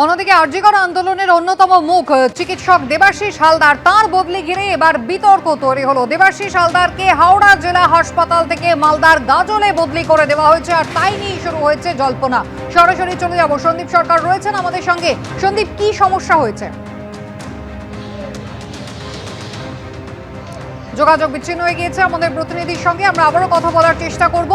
অন্যদিকে আরজিকর আন্দোলনের অন্যতম মুখ চিকিৎসক দেবাশিস হালদার, তার বদলি ঘিরে এবার বিতর্ক তৈরি হলো। দেবাশিস হালদারকে হাওড়া জেলা হাসপাতাল থেকে মালদার গাজলে বদলি করে দেওয়া হয়েছে, আর তাই নিয়ে শুরু হয়েছে জল্পনা। সরাসরি চলে যাব, সন্দীপ সরকার রয়েছেন আমাদের সঙ্গে। সন্দীপ, কি সমস্যা হয়েছে? যোগাযোগ বিচ্ছিন্ন হয়ে গিয়েছে আমাদের প্রতিনিধির সঙ্গে, আমরা আবারও কথা বলার চেষ্টা করব।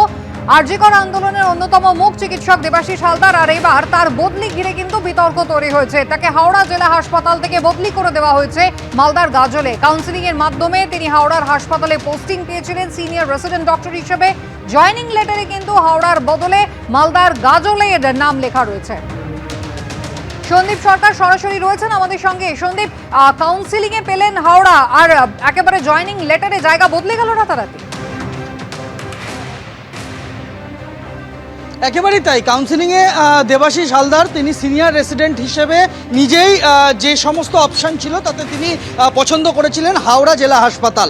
আরজিকর আন্দোলনের অন্যতম মুখ চিকিৎসক দেবাশিস হালদার, আর এবার তার বদলি ঘিরে কিন্তু বিতর্ক তৈরি হয়েছে। তাকে হাওড়া জেলা হাসপাতাল থেকে বদলি করে দেওয়া হয়েছে মালদার গাজলে। কাউন্সিলিং এর মাধ্যমে তিনি হাওড়ার হাসপাতালে পোস্টিং পেয়েছিলেন সিনিয়র রেসিডেন্ট ডক্টর হিসেবে। জয়নিং লেটারে কিন্তু হাওড়ার বদলে মালদার গাজলের নাম লেখা রয়েছে। সন্দীপ সরকার সরাসরি রয়েছেন আমাদের সঙ্গে। সন্দীপ, কাউন্সিলিং এ পেলেন হাওড়া, আর একেবারে জয়নিং লেটারে জায়গা বদলে গেল রাতারাতি। একেবারেই তাই। কাউন্সিলিংয়ে দেবাশিস হালদার তিনি সিনিয়র রেসিডেন্ট হিসেবে নিজেই যে সমস্ত অপশান ছিল তাতে তিনি পছন্দ করেছিলেন হাওড়া জেলা হাসপাতাল।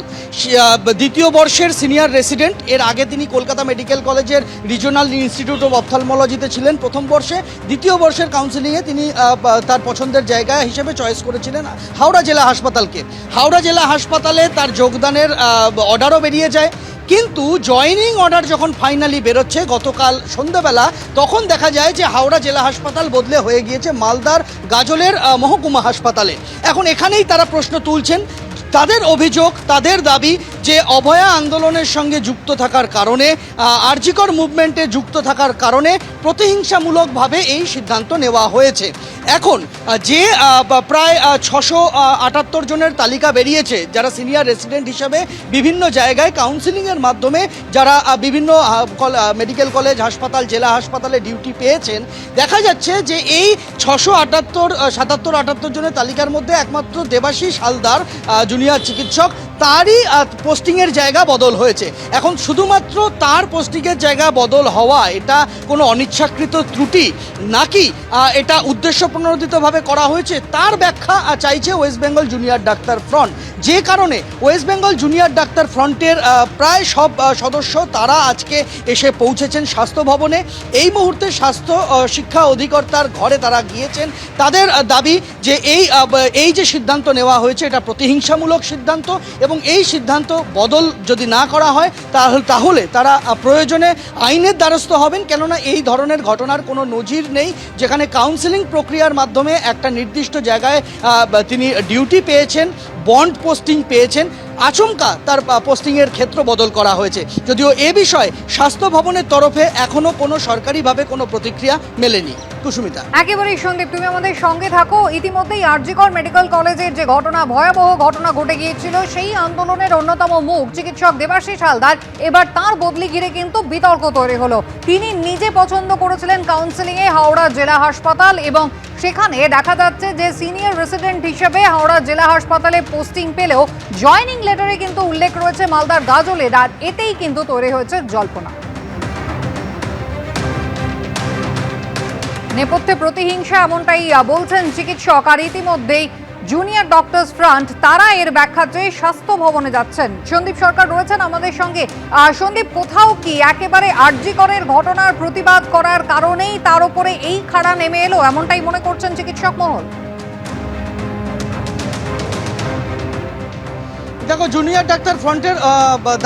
দ্বিতীয় বর্ষের সিনিয়র রেসিডেন্ট। এর আগে তিনি কলকাতা মেডিকেল কলেজের রিজনাল ইনস্টিটিউট অফ অপথলমোলজিতে ছিলেন প্রথম বর্ষে। দ্বিতীয় বর্ষের কাউন্সিলিংয়ে তিনি তার পছন্দের জায়গা হিসেবে চয়েস করেছিলেন হাওড়া জেলা হাসপাতালকে। হাওড়া জেলা হাসপাতালে তার যোগদানের অর্ডারও বেরিয়ে যায়, কিন্তু জয়নিং অর্ডার যখন ফাইনালি বেরোচ্ছে গতকাল সন্ধ্যাবেলা, তখন দেখা যায় যে হাওড়া জেলা হাসপাতাল বদলে হয়ে গিয়েছে মালদার গাজলের মহকুমা হাসপাতালে। এখন এখানেই তারা প্রশ্ন তুলছেন। তাদের অভিযোগ, তাদের দাবি যে অভয়া আন্দোলনের সঙ্গে যুক্ত থাকার কারণে, আরজিকর মুভমেন্টে যুক্ত থাকার কারণে প্রতিহিংসামূলকভাবে এই সিদ্ধান্ত নেওয়া হয়েছে। এখন যে প্রায় 678 জনের তালিকা বেরিয়েছে যারা সিনিয়র রেসিডেন্ট হিসাবে বিভিন্ন জায়গায় কাউন্সিলিংয়ের মাধ্যমে যারা বিভিন্ন মেডিকেল কলেজ, হাসপাতাল, জেলা হাসপাতালে ডিউটি পেয়েছেন, দেখা যাচ্ছে যে এই 677-78 জনের তালিকার মধ্যে একমাত্র দেবাশিস হালদার জুনিয়র চিকিৎসক, তারই পোস্টিংয়ের জায়গা বদল হয়েছে। এখন শুধুমাত্র তার পোস্টিংয়ের জায়গা বদল হওয়া এটা কোনো অনিচ্ছাকৃত ত্রুটি নাকি এটা উদ্দেশ্যপ্রণোদিতভাবে করা হয়েছে, তার ব্যাখ্যা চাইছে West Bengal junior doctor front. যে কারণে ওয়েস্ট বেঙ্গল জুনিয়র ডাক্তার ফ্রন্টের প্রায় সব সদস্য তারা আজকে এসে পৌঁছেছেন স্বাস্থ্য ভবনে। এই মুহূর্তে স্বাস্থ্য শিক্ষা অধিকর্তার ঘরে তারা গিয়েছেন। তাদের দাবি যে এই যে সিদ্ধান্ত নেওয়া হয়েছে এটা প্রতিহিংসামূলক সিদ্ধান্ত, এবং এই সিদ্ধান্ত বদল যদি না করা হয় তাহলে তারা প্রয়োজনে আইনের দ্বারস্থ হবেন। কেননা এই ধরনের ঘটনার কোনো নজির নেই যেখানে কাউন্সিলিং প্রক্রিয়ার মাধ্যমে একটা নির্দিষ্ট জায়গায় তিনি ডিউটি পেয়েছেন, বন্ড পোস্টিং পেয়েছেন, আচমকা তার পোস্টিংয়ের ক্ষেত্র বদল করা হয়েছে। যদিও এ বিষয়ে স্বাস্থ্য ভবনের তরফে এখনো কোনো সরকারিভাবে কোনো প্রতিক্রিয়া মেলেনি। কুসুমিতা, একেবারেই সন্দীপ, তুমি আমাদের সঙ্গে থাকো। ইতিমধ্যেই আরজিকর মেডিকেল কলেজের যে ঘটনা, ভয়াবহ ঘটনা ঘটে গিয়েছিল, সেই আন্দোলনের অন্যতম মুখ চিকিৎসক দেবাশিস হালদার, এবার তার বদলি ঘিরে কিন্তু বিতর্ক তৈরি হলো। তিনি নিজে পছন্দ করেছিলেন কাউন্সিলিংয়ে হাওড়া জেলা হাসপাতাল, এবং সেখানে দেখা যাচ্ছে যে সিনিয়র রেসিডেন্ট হিসেবে হাওড়া জেলা হাসপাতালে পোস্টিং পেলেও জয়নিং লেটারে কিন্তু উল্লেখ রয়েছে মালদার গাজলের, আর এতেই কিন্তু তৈরি হয়েছে জল্পনা। নেপথ্যে প্রতিহিংসা, এমনটাই বলছেন চিকিৎসক। আর ইতিমধ্যেই জুনিয়র ডক্টরস ফ্রন্ট তারা এর ব্যাখ্যা চেয়ে স্বাস্থ্য ভবনে যাচ্ছেন। সন্দীপ সরকার রয়েছেন আমাদের সঙ্গে। সন্দীপ, কোথাও কি একেবারে আরজিকরের ঘটনার প্রতিবাদ করার কারণেই তার উপরে এই খাড়া নেমে এলো, এমনটাই মনে করছেন চিকিৎসক মহল? দেখো, জুনিয়র ডাক্তার ফ্রন্টের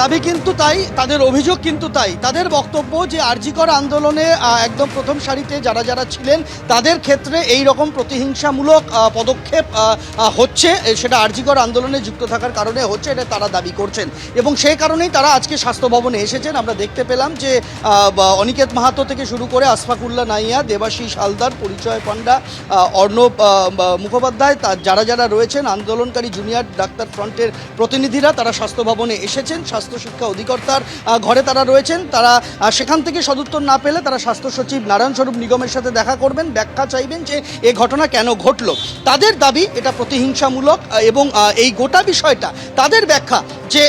দাবি কিন্তু তাই, তাদের অভিযোগ কিন্তু তাই। তাদের বক্তব্য যে আরজিকর আন্দোলনে একদম প্রথম সারিতে যারা যারা ছিলেন তাদের ক্ষেত্রে এই রকম প্রতিহিংসামূলক পদক্ষেপ হচ্ছে, সেটা আরজিকর আন্দোলনে যুক্ত থাকার কারণে হচ্ছে, এটা তারা দাবি করছেন। এবং সেই কারণেই তারা আজকে স্বাস্থ্য ভবনে এসেছেন। আমরা দেখতে পেলাম যে অনিকেত মাহাতো থেকে শুরু করে আশফাকুল্লাহ নাইয়া, দেবাশিস হালদার, পরিচয় পান্ডা, অর্ণব মুখোপাধ্যায়, যারা যারা রয়েছেন আন্দোলনকারী জুনিয়র ডাক্তার ফ্রন্টের প্রতিনিধিরা, তারা স্বাস্থ্য ভবনে এসেছেন। স্বাস্থ্য শিক্ষা অধিকর্তার ঘরে তারা রয়েছেন। তারা সেখান থেকে সদুত্তর না পেলে তারা স্বাস্থ্য সচিব নারায়ণ স্বরূপ নিগমের সাথে দেখা করবেন, ব্যাখ্যা চাইবেন যে এই ঘটনা কেন ঘটল। তাদের দাবি এটা প্রতিহিংসামূলক, এবং এই গোটা বিষয়টা তাদের ব্যাখ্যা যে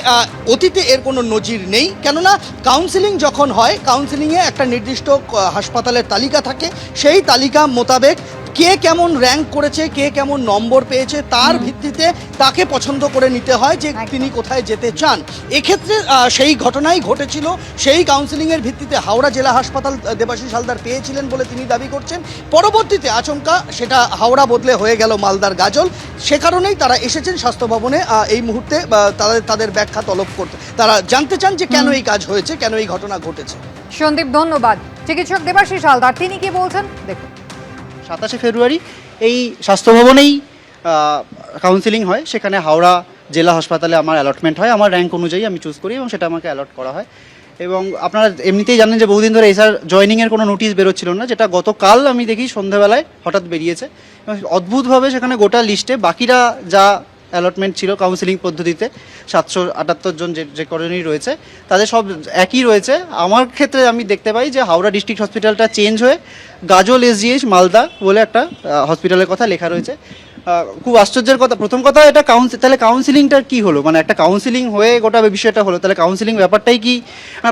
অতীতে এর কোনো নজির নেই। কেননা কাউন্সিলিং যখন হয়, কাউন্সিলিংয়ে একটা নির্দিষ্ট হাসপাতালের তালিকা থাকে, সেই তালিকা মোতাবেক কে কেমন র্যাঙ্ক করেছে, কে কেমন নম্বর পেয়েছে তার ভিত্তিতে তাকে পছন্দ করে নিতে হয় যে তিনি কোথায় যেতে চান। এক্ষেত্রে সেই ঘটনাই ঘটেছিল। সেই কাউন্সিলিংয়ের ভিত্তিতে হাওড়া জেলা হাসপাতাল দেবাশিস হালদার পেয়েছিলেন বলে তিনি দাবি করছেন। পরবর্তীতে আচমকা সেটা হাওড়া বদলে হয়ে গেল মালদার গাজল। সে কারণেই তারা এসেছেন স্বাস্থ্য ভবনে এই মুহূর্তে তাদের ব্যাখ্যা তলব করতে। তারা জানতে চান যে কেন এই কাজ হয়েছে, কেন এই ঘটনা ঘটেছে। সন্দীপ, ধন্যবাদ। চিকিৎসক দেবাশিস হালদার তিনি কি বলছেন দেখুন। 27শে ফেব্রুয়ারি এই স্বাস্থ্য ভবনেই কাউন্সিলিং হয়। সেখানে হাওড়া জেলা হাসপাতালে আমার অ্যালটমেন্ট হয়, আমার র্যাঙ্ক অনুযায়ী আমি চুজ করি এবং সেটা আমাকে অ্যালট করা হয়। এবং আপনারা এমনিতেই জানেন যে বহুদিন ধরে এসআর জয়েনিংয়ের কোনো নোটিশ বেরোচ্ছিল না, যেটা গতকাল আমি দেখি সন্ধ্যাবেলায় হঠাৎ বেরিয়েছে। এবং অদ্ভুতভাবে সেখানে গোটা লিস্টে বাকিরা যা অ্যালটমেন্ট ছিল কাউন্সিলিং পদ্ধতিতে 778 জন যে কলোনি রয়েছে তাদের সব একই রয়েছে। আমার ক্ষেত্রে আমি দেখতে পাই যে হাওড়া ডিস্ট্রিক্ট হসপিটালটা চেঞ্জ হয়ে গাজল এসজিএইচ মালদা বলে একটা হসপিটালের কথা লেখা রয়েছে। খুব আশ্চর্যের কথা, প্রথম কথা এটা তাহলে কাউন্সিলিংটা কি হলো, মানে একটা কাউন্সিলিং হয়ে গোটা বিষয়টা হলো, তাহলে কাউন্সিলিং ব্যাপারটাই কি?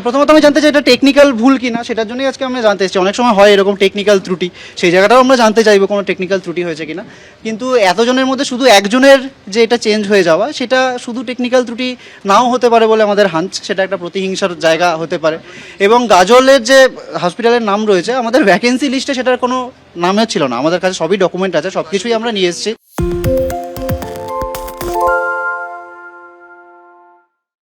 প্রথমত আমি জানতে চাই এটা টেকনিক্যাল ভুল কিনা, সেটার জন্যই আজকে আমরা জানতে এসেছি। অনেক সময় হয় এরকম টেকনিক্যাল ত্রুটি, সেই জায়গাটাও আমরা জানতে চাইবো কোনো টেকনিক্যাল ত্রুটি হয়েছে কিনা। কিন্তু এতজনের মধ্যে শুধু একজনের যে এটা চেঞ্জ হয়ে যাওয়া, সেটা শুধু টেকনিক্যাল ত্রুটি নাও হতে পারে বলে আমাদের হাঞ্চ, সেটা একটা প্রতিহিংসার জায়গা হতে পারে। এবং গাজলের যে হসপিটালের নাম রয়েছে আমাদের ভ্যাকেন্সি লিস্টে সেটার কোনো নামও ছিল না। আমাদের কাছে সবই ডকুমেন্ট আছে, সব কিছুই আমরা নিয়ে এসেছি।